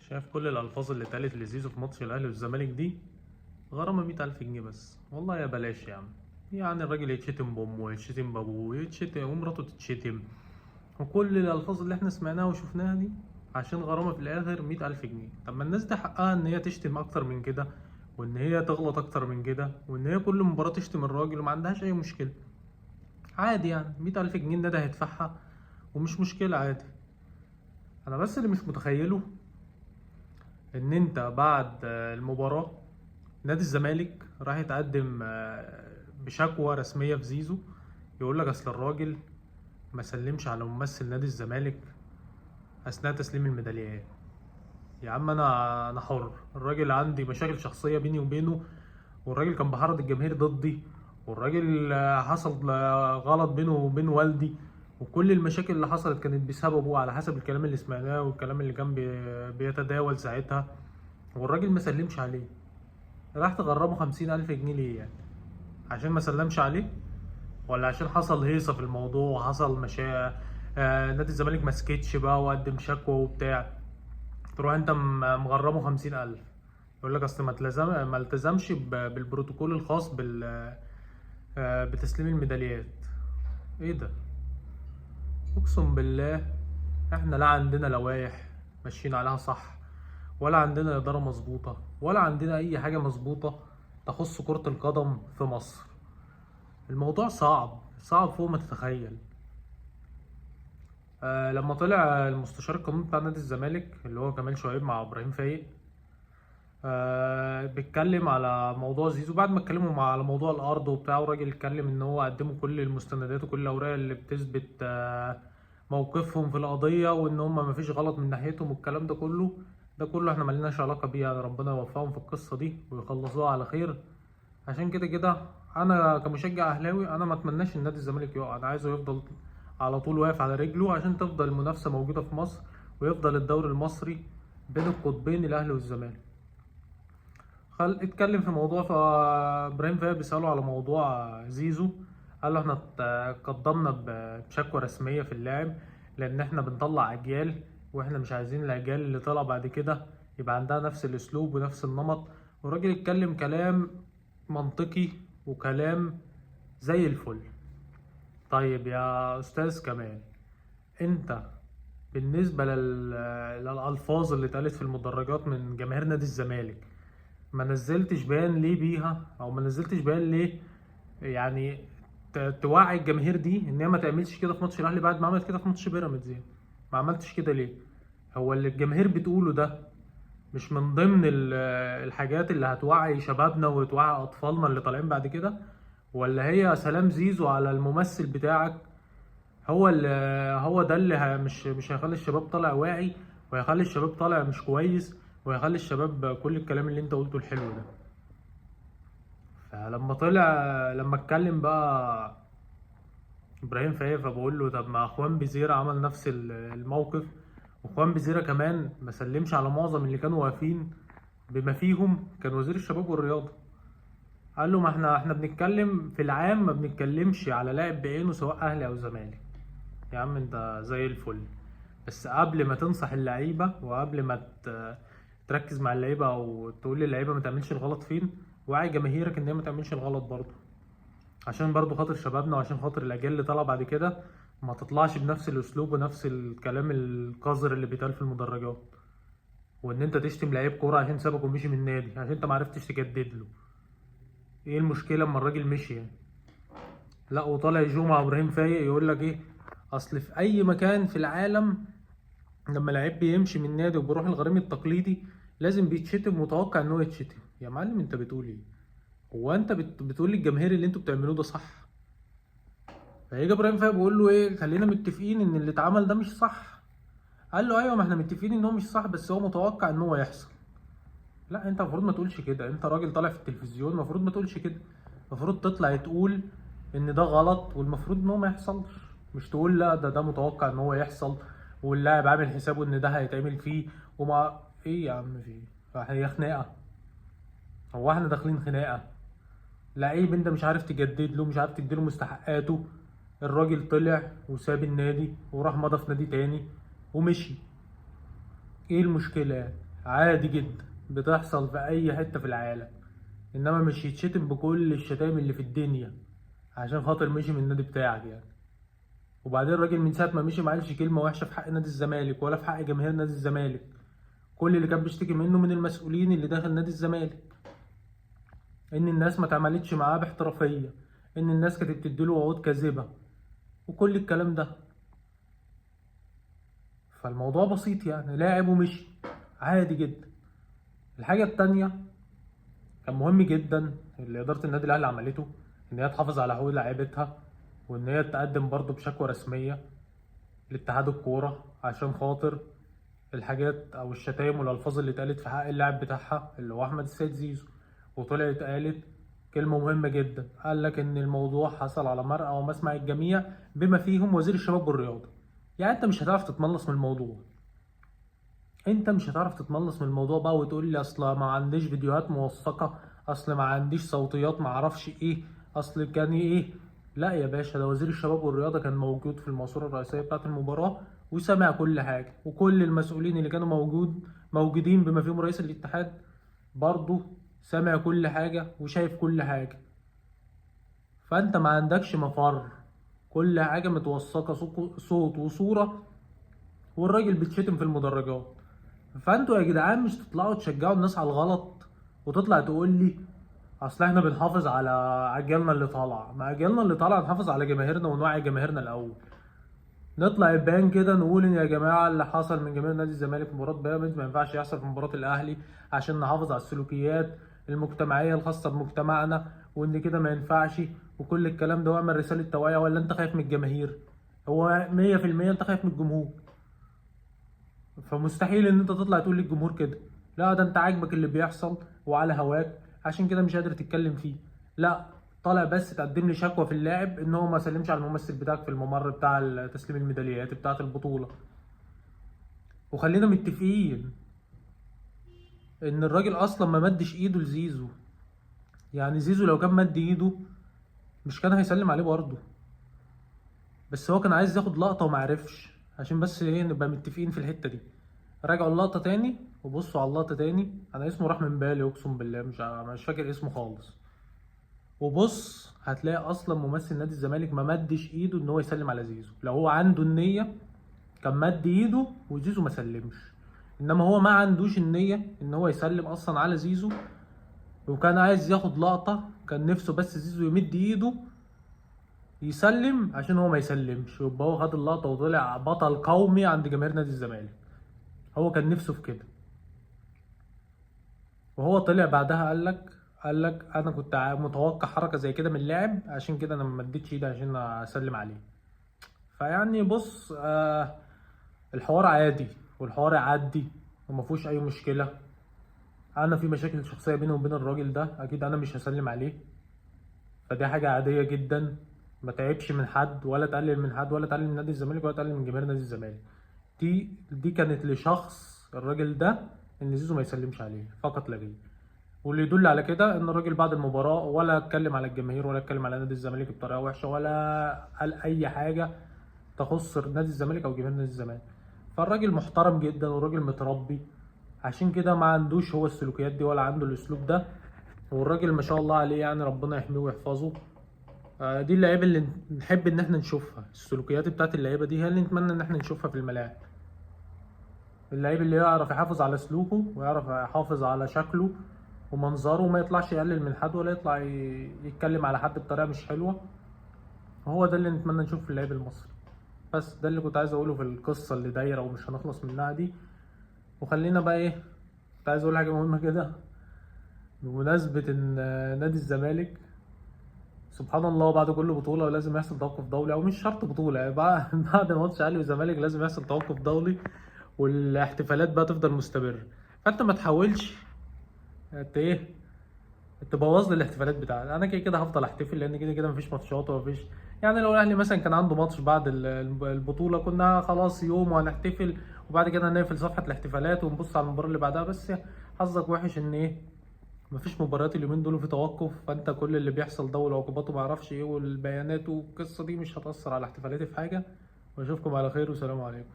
شايف كل الألفاظ اللي اتقالت لزيزو في ماتش الأهلي والزمالك دي غرامة 100,000 جنيه بس. والله يا بلاش يا عم. يعني الراجل يتشتم بأمه ويتشتم بأبوه ويتشتم ومراته تتشتم، وكل الألفاظ اللي احنا سمعناها وشفناها دي عشان غرامة في الآخر 100,000 جنيه. طب ما الناس دي حقها إن هي تشتم أكتر من كده، وإن هي تغلط أكتر من كده، وإن هي كل مباراة تشتم الراجل وما عندهاش أي مشكلة. عادي يعني 100,000 جنيه النادي هيدفعها ومش مشكلة عادي. أنا بس اللي مش متخيله ان انت بعد المباراة نادي الزمالك راح يتقدم بشكوى رسمية في زيزو، يقول لك اصل الراجل ما سلمش على ممثل نادي الزمالك اثناء تسليم الميداليات. يا عم انا حر، الراجل عندي مشاكل شخصية بيني وبينه، والراجل كان بحرض الجماهير ضدي، والراجل حصل غلط بينه وبين والدي، وكل المشاكل اللي حصلت كانت بسببه على حسب الكلام اللي سمعناه والكلام اللي كان بيتداول ساعتها، والراجل ما سلمش عليه. راح تغرمه 50,000 جنيه ليه يعني؟ عشان ما سلمش عليه؟ ولا عشان حصل هيصة في الموضوع وحصل نادي الزمالك ما سكتش بقى وقدم شكوى وبتاع، تروح انت مغرمه 50,000؟ يقول لك اصل ما التزمش بالبروتوكول الخاص بتسليم الميداليات. ايه ده؟ اقسم بالله احنا لا عندنا لوائح ماشيين عليها صح، ولا عندنا إدارة مظبوطة، ولا عندنا أي حاجة مظبوطة تخص كرة القدم في مصر. الموضوع صعب صعب فوق ما تتخيل. لما طلع المستشار القانوني بتاع نادي الزمالك اللي هو كمال شعيب مع إبراهيم فايق، بيتكلم على موضوع زيزو بعد ما اتكلموا على موضوع الأرض وبتاع، والراجل اتكلم إن هو قدموا كل المستندات وكل الأوراق اللي بتثبت موقفهم في القضية، وإن هم مفيش غلط من ناحيتهم والكلام ده كله. ده كله احنا ملناش علاقة بيه، يعني ربنا يوفقهم في القصة دي ويخلصوها على خير. عشان كده كده انا كمشجع اهلاوي انا ما اتمناش ان نادي الزمالك يقع، انا عايزه يفضل على طول واقف على رجله عشان تفضل المنافسة موجودة في مصر، ويفضل الدوري المصري بين القطبين الاهلي والزمالك. اتكلم في موضوع، فابراهيم فايق بيسأله على موضوع زيزو، قال له احنا قدمنا بشكوى رسمية في اللاعب لان احنا بنطلع اجيال، واحنا مش عايزين الاجيال اللي طلع بعد كده يبقى عندها نفس الاسلوب ونفس النمط. والراجل اتكلم كلام منطقي وكلام زي الفل. طيب يا استاذ كمال، انت بالنسبة للألفاظ اللي اتقالت في المدرجات من جماهير نادي الزمالك، ما نزلتش بيان ليه بيها، او ما نزلتش بيان ليه يعني توعي الجماهير دي ان هي ما تعملش كده في ماتش الاهلي بعد ما عملت كده في ماتش بيراميدز يعني؟ ما عملتش كده ليه؟ هو اللي الجماهير بتقوله ده مش من ضمن الحاجات اللي هتوعي شبابنا وتوعي اطفالنا اللي طالعين بعد كده؟ ولا هي سلام زيزو على الممثل بتاعك هو اللي هو ده اللي مش هيخلي الشباب طالع واعي، وهيخلي الشباب طالع مش كويس، وهيخلي الشباب كل الكلام اللي انت قلته الحلو ده؟ فلما طلع لما اتكلم بقى ابراهيم فايق، فبقول له طب ما اخوان بزيرة عمل نفس الموقف، واخوان بزيرة كمان ما سلمش على معظم اللي كانوا واقفين، بما فيهم كان وزير الشباب والرياضة. قال له ما احنا بنتكلم في العام، ما بنتكلمش على لاعب بعينه سواء اهلي او زمالك. يا عم انت زي الفل، بس قبل ما تنصح اللعيبة وقبل ما تركز مع اللعيبة او تقول للعيبة ما تعملش الغلط فين، وعي جماهيرك ان هي ما تعملش الغلط برضه، عشان برضو خاطر شبابنا وعشان خاطر الاجيال اللي طالعه بعد كده ما تطلعش بنفس الاسلوب ونفس الكلام القذر اللي بيتقال في المدرجات، وان انت تشتم لعيب كوره عشان سابك ومشي من النادي عشان انت ما عرفتش تجدد له. ايه المشكله اما الراجل مشي يعني؟ لا، وطالع جمعه ابراهيم فايق يقول لك ايه، اصل في اي مكان في العالم لما لعيب بيمشي من النادي وبيروح الغريم التقليدي لازم بيتشتم، متوقع ان هو يتشتم. يا معلم انت بتقول ايه؟ هو انت بتقول للجماهير اللي انتوا بتعملوه ده صح؟ فهيجي ابراهيم فايق بيقول له ايه، خلينا متفقين ان اللي اتعمل ده مش صح. قال له ايوه، ما احنا متفقين ان هو مش صح، بس هو متوقع ان هو يحصل. لا، انت المفروض ما تقولش كده، انت راجل طالع في التلفزيون، المفروض ما تقولش كده. المفروض تطلع تقول ان ده غلط والمفروض ان هو ما يحصلش، مش تقول لا ده متوقع ان هو يحصل، واللاعب عامل حسابه ان ده هيتعمل فيه. وما ايه يا عم، في ايه؟ هي خناقه؟ هو احنا داخلين خناقه؟ لعيب انت مش عارف تجدد له، مش عارف تديله مستحقاته، الراجل طلع وساب النادي وراح مضى في نادي تاني ومشي. ايه المشكلة؟ عادي جدا، بتحصل في اي حتة في العالم. انما مش يتشتم بكل الشتايم اللي في الدنيا عشان خاطر مشي من النادي بتاعك يعني. وبعدين الراجل من ساعة ما مشي ما قالش كلمة وحشة في حق نادي الزمالك ولا في حق جماهير نادي الزمالك. كل اللي كان بيشتكي منه من المسؤولين اللي داخل نادي الزمالك، ان الناس ما اتعاملتش معاه باحترافية، ان الناس كانت بتديله وعود كاذبة، وكل الكلام ده. فالموضوع بسيط يعني، لاعب ومشي عادي جدا. الحاجة التانية، كان مهم جدا اللي إدارة النادي الأهلي عملته، إن هي تحافظ على حقوق لاعيبتها، وإن هي تقدم برضه بشكوى رسمية لاتحاد الكورة عشان خاطر الحاجات أو الشتايم والألفاظ اللي اتقالت في حق اللاعب بتاعها اللي هو أحمد السيد زيزو. وطلعت قالت كلمة مهمة جدا، قال لك إن الموضوع حصل على مرأى ومسمع الجميع بما فيهم وزير الشباب والرياضة. يعني أنت مش هتعرف تتملص من الموضوع، انت مش هتعرف تتملص من الموضوع بقى وتقول لي اصل ما عنديش فيديوهات موثقه، اصل ما عنديش صوتيات، ما اعرفش ايه، اصل كان ايه. لا يا باشا، ده وزير الشباب والرياضه كان موجود في الماسوره الرئيسيه بتاعه المباراه وسمع كل حاجه، وكل المسؤولين اللي كانوا موجودين بما فيهم رئيس الاتحاد برضه سمع كل حاجه وشايف كل حاجه. فانت ما عندكش مفر، كل حاجه متوثقه صوت وصوره، والراجل بيتشتم في المدرجات. فانتوا يا جدعان مش تطلعوا تشجعوا الناس على الغلط وتطلع تقول لي اصل احنا بنحافظ على اجيالنا اللي طالعه. ما اجيالنا اللي طالعه نحافظ على جماهيرنا ونوعي جماهيرنا الاول، نطلع يبان كده نقول ان يا جماعه اللي حصل من جماهير نادي الزمالك في مباراه بيراميدز ما ينفعش يحصل في مباراه الاهلي، عشان نحافظ على السلوكيات المجتمعيه الخاصه بمجتمعنا، وان كده ما ينفعش، وكل الكلام ده، واعمل رساله توعيه. ولا انت خايف من الجماهير؟ هو 100% انت خايف من الجمهور، فمستحيل ان انت تطلع تقول للجمهور كده. لا، ده انت عاجبك اللي بيحصل وعلى هواك عشان كده مش قادر تتكلم فيه. لا، طالع بس تقدم لي شكوى في اللاعب ان هو ما سلمش على الممثل بتاعك في الممر بتاع تسليم الميداليات بتاعه البطولة. وخلينا متفقين ان الراجل اصلا ما مدش ايده لزيزو. يعني زيزو لو كان مد ايده مش كان هيسلم عليه برضه، بس هو كان عايز ياخد لقطة وما عرفش. عشان بس ايه نبقى متفقين في الحتة دي. راجعوا اللقطة تاني وبصوا على اللقطة تاني، أنا اسمه راح من بالي أقسم بالله، مش فاكر اسمه خالص. وبص هتلاقي أصلا ممثل نادي الزمالك ما مدش إيده إن هو يسلم على زيزو. لو هو عنده النية كان مد إيده وزيزو ما سلمش، إنما هو ما عندوش النية إن هو يسلم أصلا على زيزو، وكان عايز ياخد لقطة. كان نفسه بس زيزو يمد إيده يسلم عشان هو ما يسلمش، ويبقى هو خد اللقطة وطلع بطل قومي عند جماهير نادي الزمالك. هو كان نفسه في كده. وهو طلع بعدها قال لك انا كنت متوقع حركه زي كده من اللاعب، عشان كده انا ما مديتش ايدي عشان اسلم عليه. فيعني بص، الحوار عادي والحوار يعدي وما فيهوش اي مشكله. انا في مشاكل شخصيه بيني وبين الراجل ده، اكيد انا مش هسلم عليه. فدي حاجه عاديه جدا، ما تعبش من حد ولا تقلل من حد ولا تقلل من نادي الزمالك ولا تقلل من جماهير نادي الزمالك. دي كانت لشخص الراجل ده، ان زيزو ما يسلمش عليه فقط لا غير. واللي يدل على كده ان الراجل بعد المباراه ولا اتكلم على الجماهير ولا اتكلم على نادي الزمالك بطريقه وحشه ولا قال اي حاجه تخص نادي الزمالك او جماهير نادي الزمالك. فالراجل محترم جدا والراجل متربي، عشان كده ما عندوش هو السلوكيات دي ولا عنده الاسلوب ده. والراجل ما شاء الله عليه، يعني ربنا يحميه ويحفظه. دي اللعيبه اللي نحب ان احنا نشوفها، السلوكيات بتاعت اللعيبه دي هي اللي نتمنى ان احنا نشوفها في الملاعب. اللعيب اللي يعرف يحافظ على سلوكه ويعرف يحافظ على شكله ومنظره، وما يطلعش يقلل من حد ولا يطلع يتكلم على حد بطريقه مش حلوه. هو ده اللي نتمنى نشوفه في اللعيب المصري. بس ده اللي كنت عايز اقوله في القصه اللي دايره ومش هنخلص منها دي. وخلينا بقى ايه، كنت عايز اقول حاجه مهمه كده بمناسبه ان نادي الزمالك سبحان الله بعد كل بطوله لازم يحصل توقف دولي، او مش شرط بطوله يعني، بعد ماتش اهلي والزمالك لازم يحصل توقف دولي والاحتفالات بقى تفضل مستمره. فانت ما تحاولش ايه تبوظ لي الاحتفالات بتاعتي. انا كده كده هفضل احتفل، لان كده كده مفيش ماتشات ومفيش. يعني لو الاهلي مثلا كان عنده ماتش بعد البطوله كنا خلاص يوم وهنحتفل، وبعد كده هنقفل صفحه الاحتفالات ونبص على المباراه اللي بعدها. بس حظك وحش ان ايه مفيش مباريات اليومين دول في توقف، فانت كل اللي بيحصل ده والعقوبات وما اعرفش ايه والبيانات والقصه دي مش هتاثر على احتفالاتي في حاجه. واشوفكم على خير والسلام عليكم.